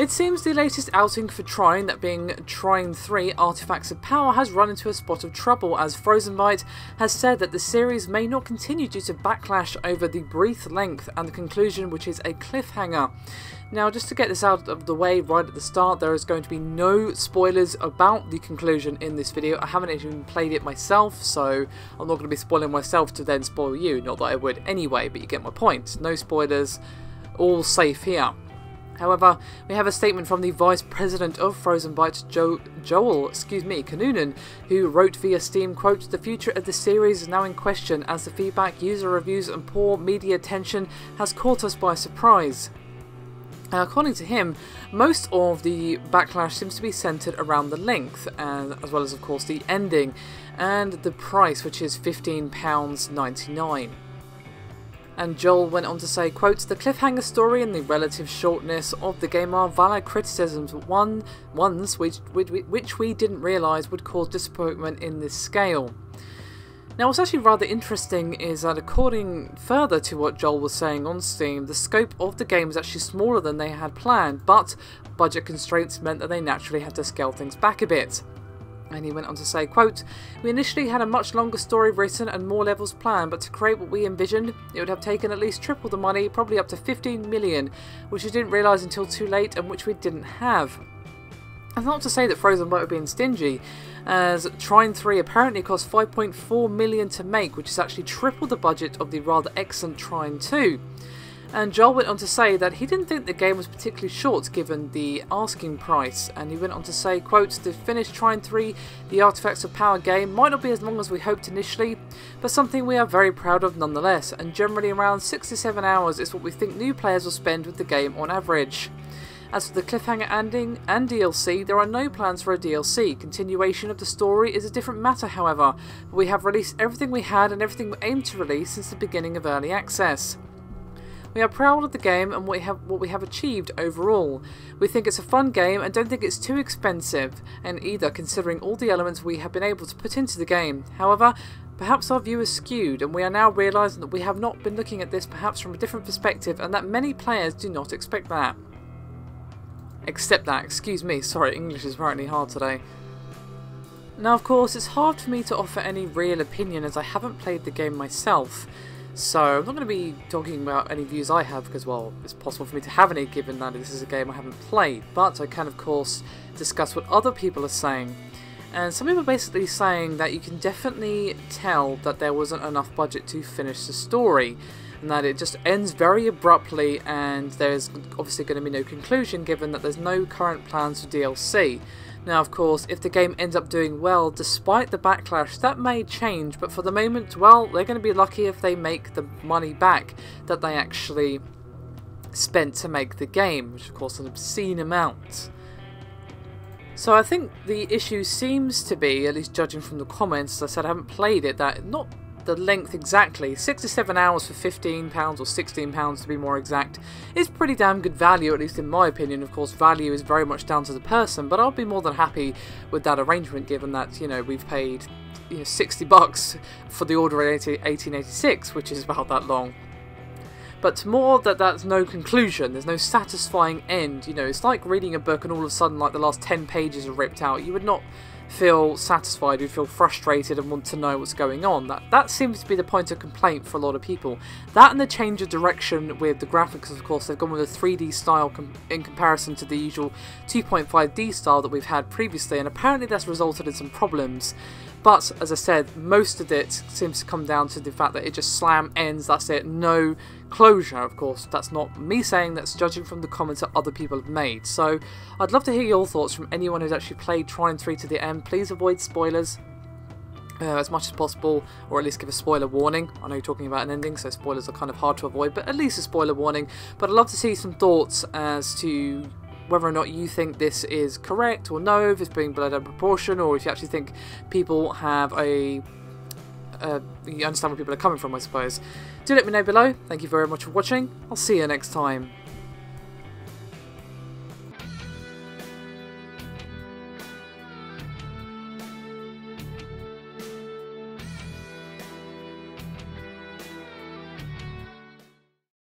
It seems the latest outing for Trine, that being Trine 3 Artifacts of Power, has run into a spot of trouble, as Frozenbyte has said that the series may not continue due to backlash over the brief length and the conclusion, which is a cliffhanger. Now, just to get this out of the way right at the start, there is going to be no spoilers about the conclusion in this video. I haven't even played it myself, so I'm not going to be spoiling myself to then spoil you. Not that I would anyway, but you get my point. No spoilers, all safe here. However, we have a statement from the Vice President of Frozenbyte, Joel Kanunen, who wrote via Steam, quote, "The future of the series is now in question as the feedback, user reviews and poor media attention has caught us by surprise." According to him, most of the backlash seems to be centred around the length, and as well as of course the ending, and the price, which is £15.99. And Joel went on to say, quote, "The cliffhanger story and the relative shortness of the game are valid criticisms, but ones which we didn't realise would cause disappointment in this scale." Now, what's actually rather interesting is that, according further to what Joel was saying on Steam, the scope of the game was actually smaller than they had planned, but budget constraints meant that they naturally had to scale things back a bit. And he went on to say, quote, "We initially had a much longer story written and more levels planned, but to create what we envisioned, it would have taken at least triple the money, probably up to 15 million, which we didn't realise until too late and which we didn't have." And not to say that Frozenbyte were being stingy, as Trine 3 apparently cost 5.4 million to make, which is actually triple the budget of the rather excellent Trine 2. And Joel went on to say that he didn't think the game was particularly short given the asking price, and he went on to say, quote, "The finished Trine 3, the Artifacts of Power game, might not be as long as we hoped initially, but something we are very proud of nonetheless, and generally around 6 to 7 hours is what we think new players will spend with the game on average. As for the cliffhanger ending and DLC, there are no plans for a DLC. Continuation of the story is a different matter, however, but we have released everything we had and everything we aimed to release since the beginning of early access. We are proud of the game and what we have achieved overall. We think it's a fun game and don't think it's too expensive, and either, considering all the elements we have been able to put into the game. However, perhaps our view is skewed, and we are now realising that we have not been looking at this perhaps from a different perspective, and that many players do not expect that." Excuse me, sorry, English is apparently hard today. Now, of course, it's hard for me to offer any real opinion as I haven't played the game myself. So I'm not going to be talking about any views I have because, well, it's possible for me to have any given that this is a game I haven't played. But I can, of course, discuss what other people are saying. And some people are basically saying that you can definitely tell that there wasn't enough budget to finish the story. And that it just ends very abruptly, and there's obviously going to be no conclusion given that there's no current plans for DLC. Now, of course, if the game ends up doing well despite the backlash, that may change, but for the moment, well, they're going to be lucky if they make the money back that they actually spent to make the game, which of course is an obscene amount. So I think the issue seems to be, at least judging from the comments, as I said I haven't played it, that not the length exactly, 6 to 7 hours for £15 or £16 to be more exact, is pretty damn good value, at least in my opinion. Of course, value is very much down to the person, but I'll be more than happy with that arrangement given that, you know, we've paid, you know, $60 for the Order 1886, which is about that long. But more that that's no conclusion, there's no satisfying end, you know, it's like reading a book and all of a sudden like the last 10 pages are ripped out. You would not feel satisfied, you'd feel frustrated and want to know what's going on. That seems to be the point of complaint for a lot of people. That and the change of direction with the graphics, of course, they've gone with a 3D style in comparison to the usual 2.5D style that we've had previously, and apparently that's resulted in some problems. But, as I said, most of it seems to come down to the fact that it just slam ends, that's it, no closure. Of course, that's not me saying, that's judging from the comments that other people have made. So, I'd love to hear your thoughts from anyone who's actually played Trine 3 to the end. Please avoid spoilers as much as possible, or at least give a spoiler warning. I know you're talking about an ending, so spoilers are kind of hard to avoid, but at least a spoiler warning. But I'd love to see some thoughts as to whether or not you think this is correct or no, if it's being blown out of proportion, or if you actually think people have you understand where people are coming from, I suppose. Do let me know below. Thank you very much for watching. I'll see you next time.